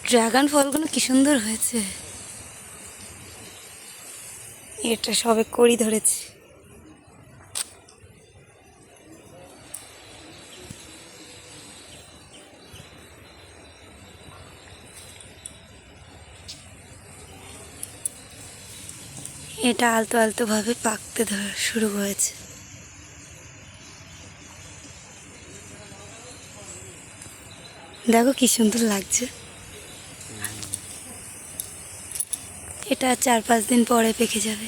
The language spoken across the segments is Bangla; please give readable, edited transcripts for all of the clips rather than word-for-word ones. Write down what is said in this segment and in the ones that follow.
ড্রাগন ফলগুলো কি সুন্দর হয়েছে। এটা সবে কড়ি ধরেছে। এটা আলতো আলতো ভাবে পাকতে শুরু হয়েছে। দেখো কি সুন্দর লাগছে। এটা 4-5 দিন পরে পেকে যাবে।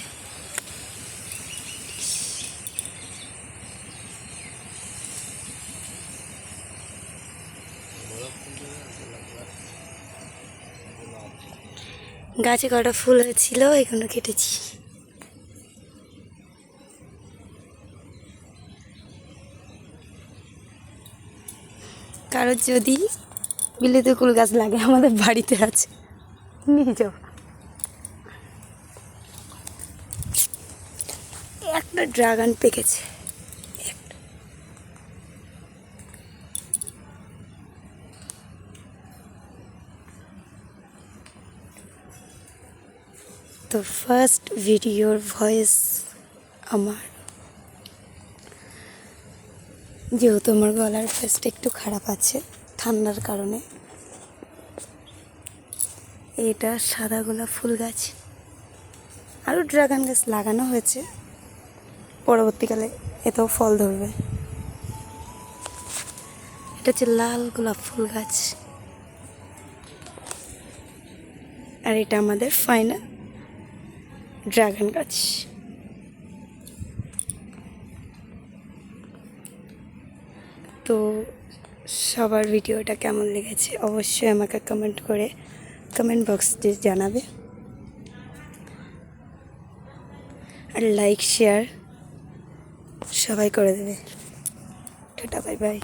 গাছে কটা ফুল হয়েছিল, এগুলো কেটেছি। কারোর যদি বিলেতি কুল গাছ লাগে, আমাদের বাড়িতে আছে, নিয়ে যাও। একটা ড্রাগন পেকেছে। তো ফার্স্ট ভিডিওর ভয়েস আমার, যেহেতু আমার গলার ভয়েসটা একটু খারাপ আছে ঠান্ডার কারণে। এটা সাদা গোলাপ ফুল গাছ। আরও ড্রাগন গাছ লাগানো হয়েছে, পরবর্তীকালে এতেও ফল ধরবে। এটা হচ্ছে লাল গোলাপ ফুল গাছ। আর এটা আমাদের ফাইনাল ড্রাগন গাছ। তো সবার ভিডিওটা কেমন লেগেছে অবশ্যই আমাকে কমেন্ট বক্সে জানাবে। আর লাইক শেয়ার সবাই করে দেবে। Tata, bye bye.